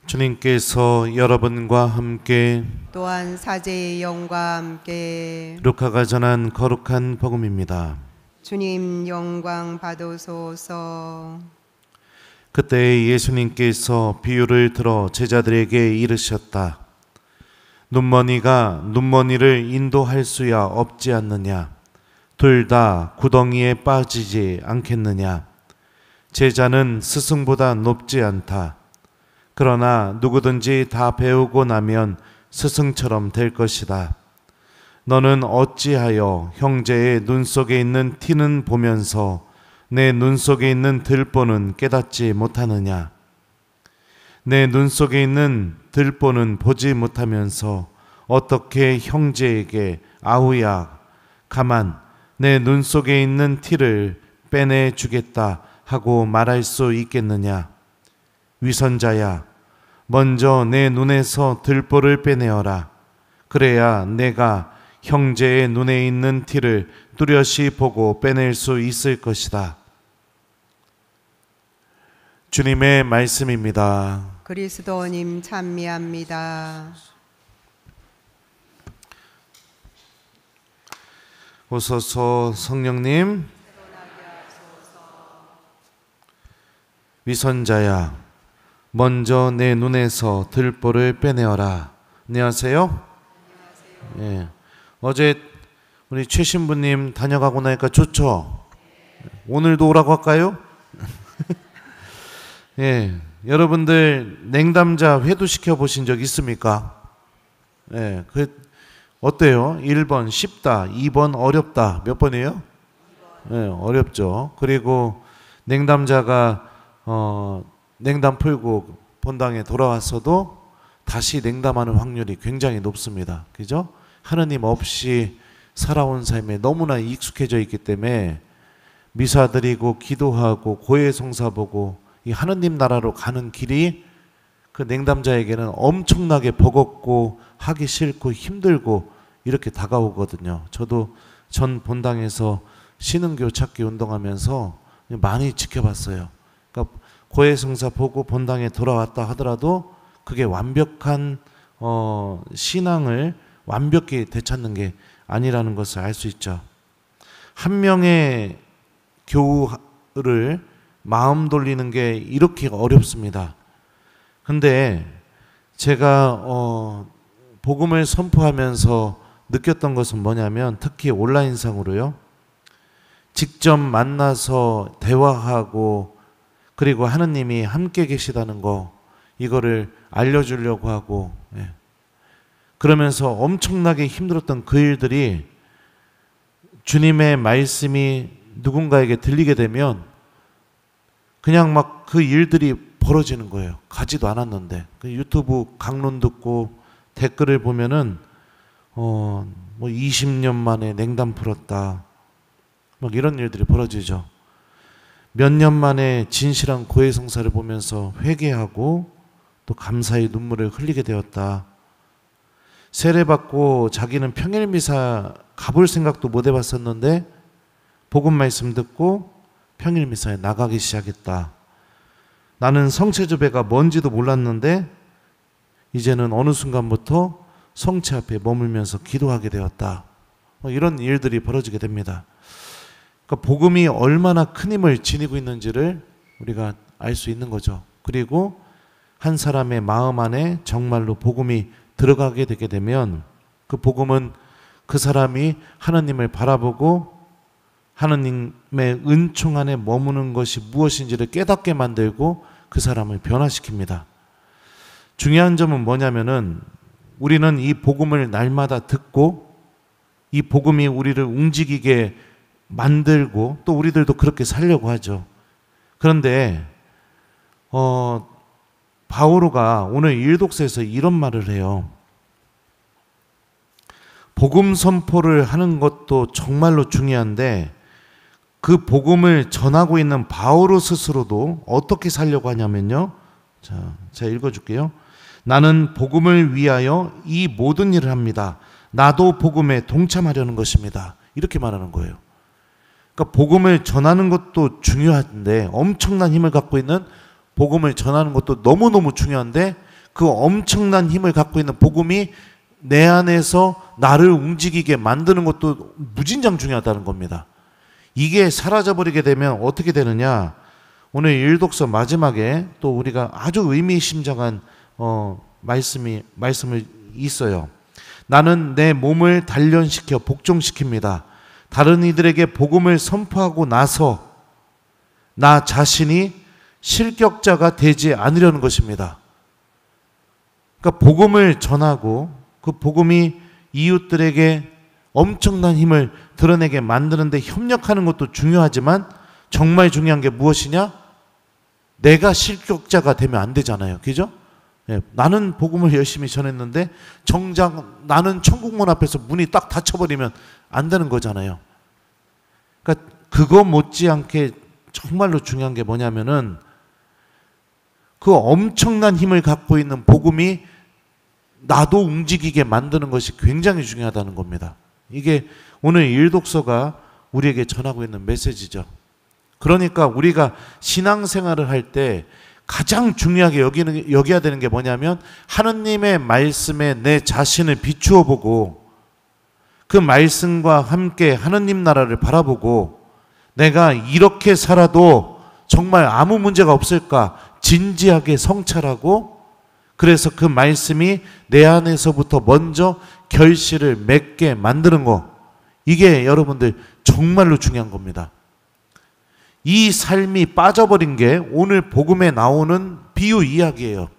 주님께서 여러분과 함께 또한 사제의 영과 함께 루카가 전한 거룩한 복음입니다. 주님 영광 받으소서. 그때 예수님께서 비유를 들어 제자들에게 이르셨다. 눈머니가 눈머니를 인도할 수야 없지 않느냐? 둘 다 구덩이에 빠지지 않겠느냐? 제자는 스승보다 높지 않다. 그러나 누구든지 다 배우고 나면 스승처럼 될 것이다. 너는 어찌하여 형제의 눈 속에 있는 티는 보면서 내 눈 속에 있는 들보는 깨닫지 못하느냐? 내 눈 속에 있는 들보는 보지 못하면서 어떻게 형제에게 아우야, 가만, 내 눈 속에 있는 티를 빼내 주겠다 하고 말할 수 있겠느냐? 위선자야, 먼저 내 눈에서 들보를 빼내어라. 그래야 내가 형제의 눈에 있는 티를 뚜렷이 보고 빼낼 수 있을 것이다. 주님의 말씀입니다. 그리스도님 찬미합니다. 오소서 성령님. 위선자야, 먼저 내 눈에서 들보를 빼내어라. 안녕하세요. 예. 어제 우리 최 신부님 다녀가고 나니까 좋죠? 오늘도 오라고 할까요? 예. 여러분들 냉담자 회두시켜 보신 적 있습니까? 예. 어때요? 1번 쉽다, 2번 어렵다. 몇 번이에요? 예, 어렵죠. 그리고 냉담자가 냉담 풀고 본당에 돌아왔어도 다시 냉담하는 확률이 굉장히 높습니다. 그죠? 하느님 없이 살아온 삶에 너무나 익숙해져 있기 때문에 미사 드리고 기도하고 고해성사 보고 이 하느님 나라로 가는 길이 그 냉담자에게는 엄청나게 버겁고 하기 싫고 힘들고 이렇게 다가오거든요. 저도 전 본당에서 신흥교 찾기 운동하면서 많이 지켜봤어요. 그러니까 고해성사 보고 본당에 돌아왔다 하더라도 그게 완벽한 신앙을 완벽히 되찾는 게 아니라는 것을 알 수 있죠. 한 명의 교우를 마음 돌리는 게 이렇게 어렵습니다. 근데 제가 복음을 선포하면서 느꼈던 것은 뭐냐면 특히 온라인상으로요. 직접 만나서 대화하고 그리고 하느님이 함께 계시다는 거 이거를 알려주려고 하고 그러면서 엄청나게 힘들었던 그 일들이 주님의 말씀이 누군가에게 들리게 되면 그냥 막 그 일들이 벌어지는 거예요. 가지도 않았는데 그 유튜브 강론 듣고 댓글을 보면은 뭐 20년 만에 냉담 풀었다 막 이런 일들이 벌어지죠. 몇 년 만에 진실한 고해성사를 보면서 회개하고 또 감사의 눈물을 흘리게 되었다. 세례받고 자기는 평일미사 가볼 생각도 못 해봤었는데 복음 말씀 듣고 평일미사에 나가기 시작했다. 나는 성체조배가 뭔지도 몰랐는데 이제는 어느 순간부터 성체 앞에 머물면서 기도하게 되었다. 이런 일들이 벌어지게 됩니다. 그러니까 복음이 얼마나 큰 힘을 지니고 있는지를 우리가 알 수 있는 거죠. 그리고 한 사람의 마음 안에 정말로 복음이 들어가게 되게 되면 그 복음은 그 사람이 하나님을 바라보고 하나님의 은총 안에 머무는 것이 무엇인지를 깨닫게 만들고 그 사람을 변화시킵니다. 중요한 점은 뭐냐면은 우리는 이 복음을 날마다 듣고 이 복음이 우리를 움직이게 만들고 또 우리들도 그렇게 살려고 하죠. 그런데 바오로가 오늘 일독서에서 이런 말을 해요. 복음 선포를 하는 것도 정말로 중요한데 그 복음을 전하고 있는 바오로 스스로도 어떻게 살려고 하냐면요. 자, 제가 읽어줄게요. 나는 복음을 위하여 이 모든 일을 합니다. 나도 복음에 동참하려는 것입니다. 이렇게 말하는 거예요. 그러니까 복음을 전하는 것도 중요한데 엄청난 힘을 갖고 있는 복음을 전하는 것도 너무너무 중요한데 그 엄청난 힘을 갖고 있는 복음이 내 안에서 나를 움직이게 만드는 것도 무진장 중요하다는 겁니다. 이게 사라져버리게 되면 어떻게 되느냐? 오늘 일독서 마지막에 또 우리가 아주 의미심장한 말씀을 있어요. 나는 내 몸을 단련시켜 복종시킵니다. 다른 이들에게 복음을 선포하고 나서 나 자신이 실격자가 되지 않으려는 것입니다. 그러니까 복음을 전하고 그 복음이 이웃들에게 엄청난 힘을 드러내게 만드는데 협력하는 것도 중요하지만 정말 중요한 게 무엇이냐? 내가 실격자가 되면 안 되잖아요. 그죠? 예, 나는 복음을 열심히 전했는데 정작 나는 천국문 앞에서 문이 딱 닫혀버리면 안 되는 거잖아요. 그러니까 그거 못지않게 정말로 중요한 게 뭐냐면은 그 엄청난 힘을 갖고 있는 복음이 나도 움직이게 만드는 것이 굉장히 중요하다는 겁니다. 이게 오늘 일독서가 우리에게 전하고 있는 메시지죠. 그러니까 우리가 신앙생활을 할 때 가장 중요하게 여겨야 되는 게 뭐냐면 하느님의 말씀에 내 자신을 비추어 보고 그 말씀과 함께 하느님 나라를 바라보고 내가 이렇게 살아도 정말 아무 문제가 없을까 진지하게 성찰하고 그래서 그 말씀이 내 안에서부터 먼저 결실을 맺게 만드는 거, 이게 여러분들 정말로 중요한 겁니다. 이 삶이 빠져버린 게 오늘 복음에 나오는 비유 이야기예요.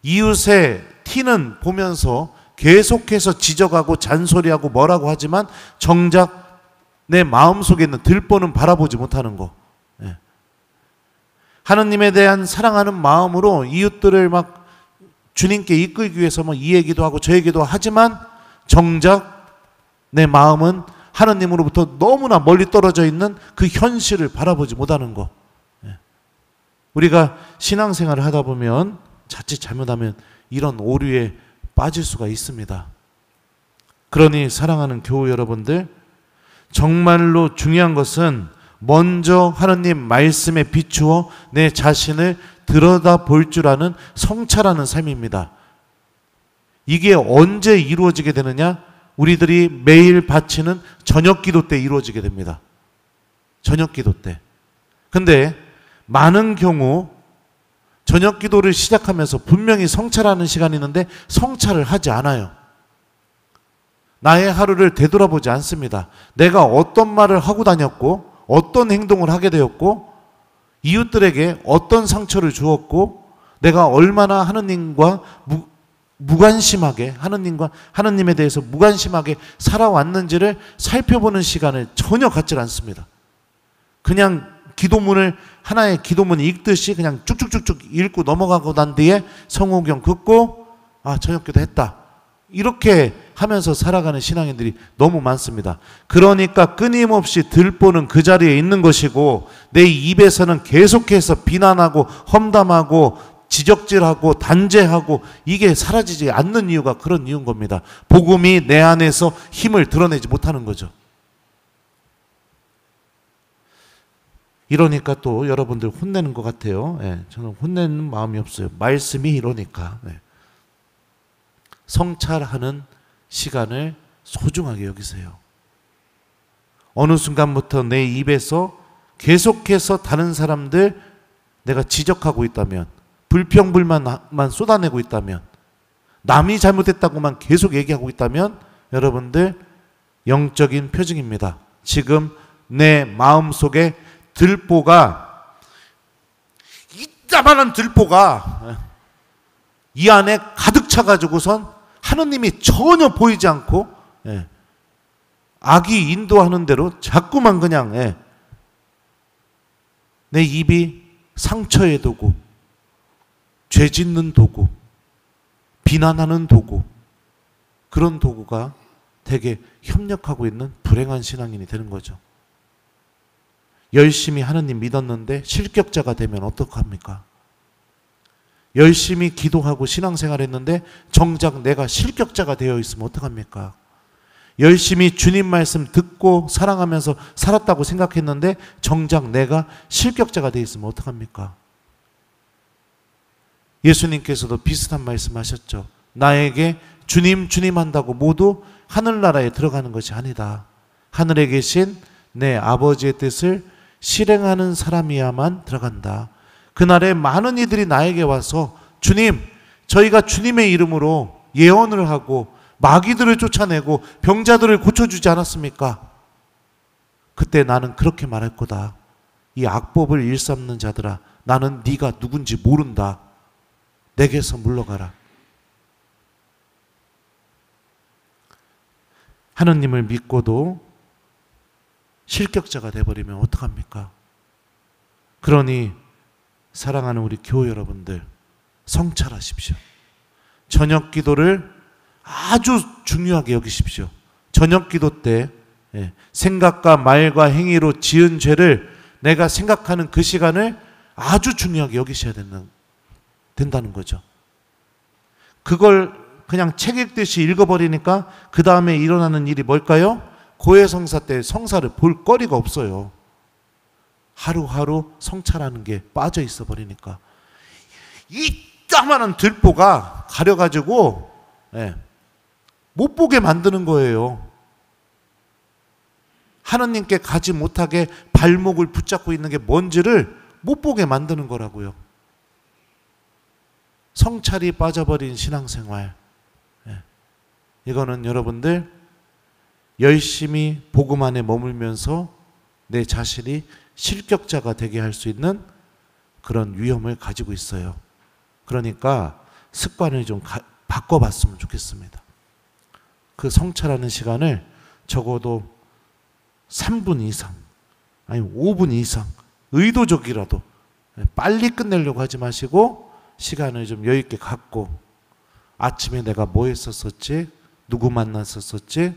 이웃의 티는 보면서 계속해서 지적하고 잔소리하고 뭐라고 하지만 정작 내 마음속에 있는 들보는 바라보지 못하는 거. 예. 하느님에 대한 사랑하는 마음으로 이웃들을 막 주님께 이끌기 위해서 뭐 이 얘기도 하고 저 얘기도 하지만 정작 내 마음은 하느님으로부터 너무나 멀리 떨어져 있는 그 현실을 바라보지 못하는 거. 우리가 신앙생활을 하다 보면 자칫 잘못하면 이런 오류에 빠질 수가 있습니다. 그러니 사랑하는 교우 여러분들, 정말로 중요한 것은 먼저 하느님 말씀에 비추어 내 자신을 들여다볼 줄 아는 성찰하는 삶입니다. 이게 언제 이루어지게 되느냐? 우리들이 매일 바치는 저녁 기도 때 이루어지게 됩니다. 저녁 기도 때. 근데 많은 경우 저녁 기도를 시작하면서 분명히 성찰하는 시간이 있는데 성찰을 하지 않아요. 나의 하루를 되돌아보지 않습니다. 내가 어떤 말을 하고 다녔고 어떤 행동을 하게 되었고 이웃들에게 어떤 상처를 주었고 내가 얼마나 하느님과 무관심하게 하느님에 대해서 무관심하게 살아왔는지를 살펴보는 시간을 전혀 갖질 않습니다. 그냥 기도문을 하나의 기도문 읽듯이 그냥 쭉쭉쭉쭉 읽고 넘어가고 난 뒤에 성호경 긋고 저녁기도 했다. 이렇게 하면서 살아가는 신앙인들이 너무 많습니다. 그러니까 끊임없이 들보는 그 자리에 있는 것이고 내 입에서는 계속해서 비난하고 험담하고 지적질하고 단죄하고 이게 사라지지 않는 이유가 그런 이유인 겁니다. 복음이 내 안에서 힘을 드러내지 못하는 거죠. 이러니까 또 여러분들 혼내는 것 같아요. 저는 혼내는 마음이 없어요. 말씀이 이러니까. 성찰하는 시간을 소중하게 여기세요. 어느 순간부터 내 입에서 계속해서 다른 사람들 내가 지적하고 있다면, 불평불만만 쏟아내고 있다면, 남이 잘못했다고만 계속 얘기하고 있다면 여러분들 영적인 표징입니다. 지금 내 마음속에 들보가, 이따만한 들보가 이 안에 가득 차가지고선 하느님이 전혀 보이지 않고 악이 인도하는 대로 자꾸만 그냥 내 입이 상처의 도구, 죄 짓는 도구, 비난하는 도구, 그런 도구가 되게 협력하고 있는 불행한 신앙인이 되는 거죠. 열심히 하느님 믿었는데 실격자가 되면 어떡합니까? 열심히 기도하고 신앙생활 했는데 정작 내가 실격자가 되어 있으면 어떡합니까? 열심히 주님 말씀 듣고 사랑하면서 살았다고 생각했는데 정작 내가 실격자가 되어 있으면 어떡합니까? 예수님께서도 비슷한 말씀하셨죠. 나에게 주님 주님 한다고 모두 하늘나라에 들어가는 것이 아니다. 하늘에 계신 내 아버지의 뜻을 실행하는 사람이야만 들어간다. 그날에 많은 이들이 나에게 와서 주님, 저희가 주님의 이름으로 예언을 하고 마귀들을 쫓아내고 병자들을 고쳐주지 않았습니까? 그때 나는 그렇게 말할 거다. 이 악법을 일삼는 자들아, 나는 네가 누군지 모른다. 내게서 물러가라. 하느님을 믿고도 실격자가 돼버리면 어떡합니까? 그러니 사랑하는 우리 교회 여러분들, 성찰하십시오. 저녁 기도를 아주 중요하게 여기십시오. 저녁 기도 때 생각과 말과 행위로 지은 죄를 내가 생각하는 그 시간을 아주 중요하게 여기셔야 된다는 거죠. 그걸 그냥 책 읽듯이 읽어버리니까 그 다음에 일어나는 일이 뭘까요? 고해성사 때 성사를 볼 거리가 없어요. 하루하루 성찰하는 게 빠져 있어 버리니까. 이따만한 들보가 가려가지고 못 보게 만드는 거예요. 하느님께 가지 못하게 발목을 붙잡고 있는 게 뭔지를 못 보게 만드는 거라고요. 성찰이 빠져버린 신앙생활. 이거는 여러분들 열심히 복음 안에 머물면서 내 자신이 실격자가 되게 할 수 있는 그런 위험을 가지고 있어요. 그러니까 습관을 좀 바꿔봤으면 좋겠습니다. 그 성찰하는 시간을 적어도 3분 이상, 아니 5분 이상, 의도적이라도 빨리 끝내려고 하지 마시고 시간을 좀 여유 있게 갖고, 아침에 내가 뭐 했었었지? 누구 만났었었지?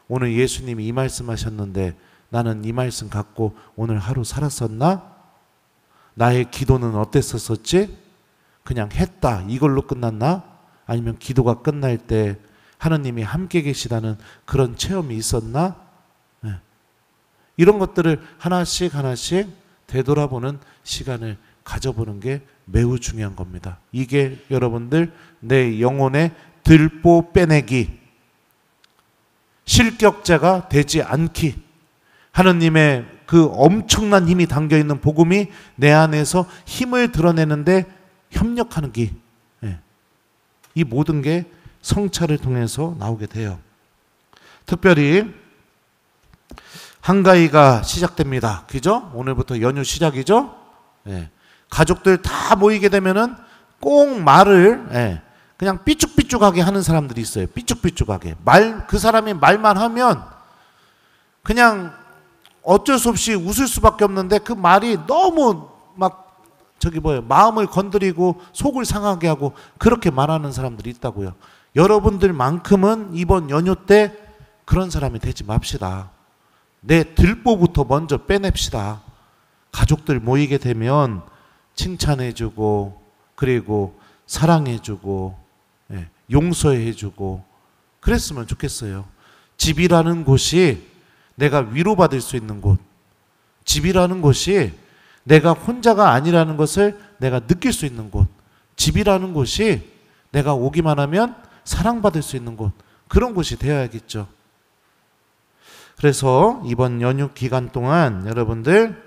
오늘 예수님이 이 말씀 하셨는데 나는 이 말씀 갖고 오늘 하루 살았었나? 나의 기도는 어땠었었지? 그냥 했다, 이걸로 끝났나? 아니면 기도가 끝날 때 하느님이 함께 계시다는 그런 체험이 있었나? 이런 것들을 하나씩 하나씩 되돌아보는 시간을 가져보는 게 매우 중요한 겁니다. 이게 여러분들 내 영혼의 들보 빼내기, 실격자가 되지 않기, 하느님의 그 엄청난 힘이 담겨있는 복음이 내 안에서 힘을 드러내는데 협력하는 기, 이 모든 게 성찰을 통해서 나오게 돼요. 특별히 한가위가 시작됩니다. 그죠? 오늘부터 연휴 시작이죠? 가족들 다 모이게 되면은 꼭 말을 그냥 삐죽삐죽하게 하는 사람들이 있어요. 삐죽삐죽하게. 그 사람이 말만 하면 그냥 어쩔 수 없이 웃을 수밖에 없는데 그 말이 너무 막 마음을 건드리고 속을 상하게 하고 그렇게 말하는 사람들이 있다고요. 여러분들만큼은 이번 연휴 때 그런 사람이 되지 맙시다. 내 들보부터 먼저 빼냅시다. 가족들 모이게 되면 칭찬해주고, 그리고 사랑해주고, 용서해주고 그랬으면 좋겠어요. 집이라는 곳이 내가 위로받을 수 있는 곳, 집이라는 곳이 내가 혼자가 아니라는 것을 내가 느낄 수 있는 곳, 집이라는 곳이 내가 오기만 하면 사랑받을 수 있는 곳, 그런 곳이 되어야겠죠. 그래서 이번 연휴 기간 동안 여러분들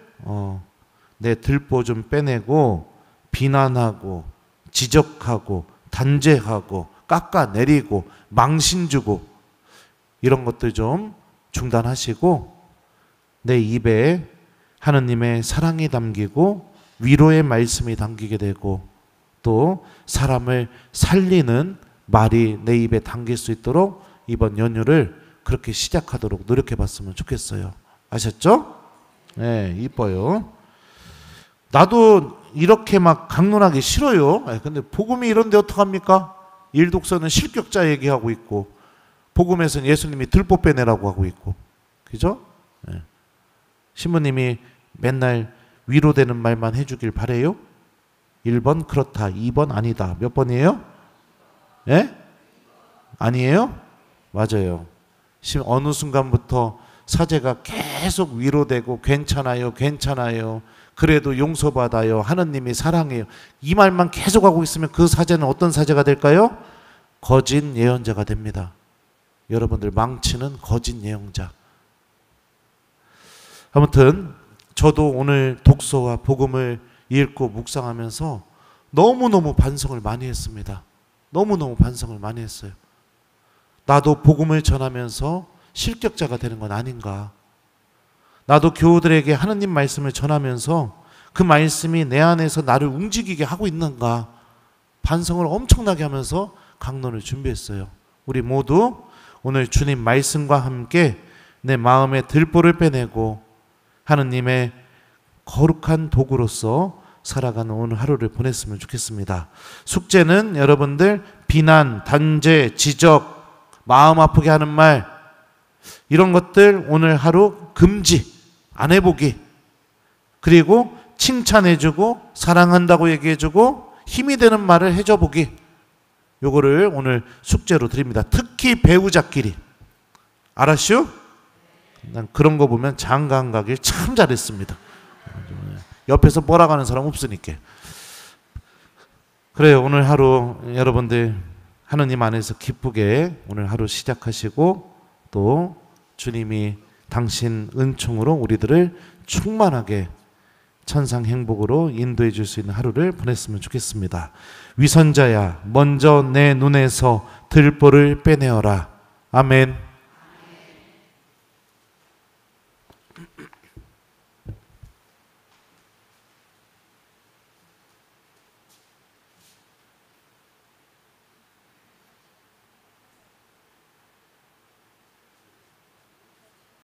내 들보 좀 빼내고 비난하고 지적하고 단죄하고 깎아내리고 망신 주고 이런 것들 좀 중단하시고 내 입에 하느님의 사랑이 담기고 위로의 말씀이 담기게 되고 또 사람을 살리는 말이 내 입에 담길 수 있도록 이번 연휴를 그렇게 시작하도록 노력해 봤으면 좋겠어요. 아셨죠? 네, 이뻐요. 나도 이렇게 막 강론하기 싫어요. 근데 복음이 이런데 어떡합니까? 일독서는 실격자 얘기하고 있고 복음에서는 예수님이 들보 빼내라고 하고 있고, 그죠? 신부님이 맨날 위로되는 말만 해주길 바래요. 1번 그렇다, 2번 아니다. 몇 번이에요? 아니에요? 맞아요. 어느 순간부터 사제가 계속 위로되고 괜찮아요, 괜찮아요. 그래도 용서받아요. 하느님이 사랑해요. 이 말만 계속하고 있으면 그 사제는 어떤 사제가 될까요? 거짓 예언자가 됩니다. 여러분들 망치는 거짓 예언자. 아무튼 저도 오늘 독서와 복음을 읽고 묵상하면서 너무너무 반성을 많이 했습니다. 너무너무 반성을 많이 했어요. 나도 복음을 전하면서 실격자가 되는 건 아닌가. 나도 교우들에게 하느님 말씀을 전하면서 그 말씀이 내 안에서 나를 움직이게 하고 있는가. 반성을 엄청나게 하면서 강론을 준비했어요. 우리 모두 오늘 주님 말씀과 함께 내 마음의 들보를 빼내고 하느님의 거룩한 도구로서 살아가는 오늘 하루를 보냈으면 좋겠습니다. 숙제는 여러분들 비난, 단죄, 지적, 마음 아프게 하는 말 이런 것들 오늘 하루 금지 안 해보기. 그리고 칭찬해주고 사랑한다고 얘기해주고 힘이 되는 말을 해줘보기. 요거를 오늘 숙제로 드립니다. 특히 배우자끼리. 알았슈? 난 그런 거 보면 장가안 가길 참 잘했습니다. 옆에서 몰아가는 사람 없으니까. 그래요. 오늘 하루 여러분들 하느님 안에서 기쁘게 오늘 하루 시작하시고 또 주님이 당신 은총으로 우리들을 충만하게 천상 행복으로 인도해 줄 수 있는 하루를 보냈으면 좋겠습니다. 위선자야 먼저 내 눈에서 들보를 빼내어라. 아멘.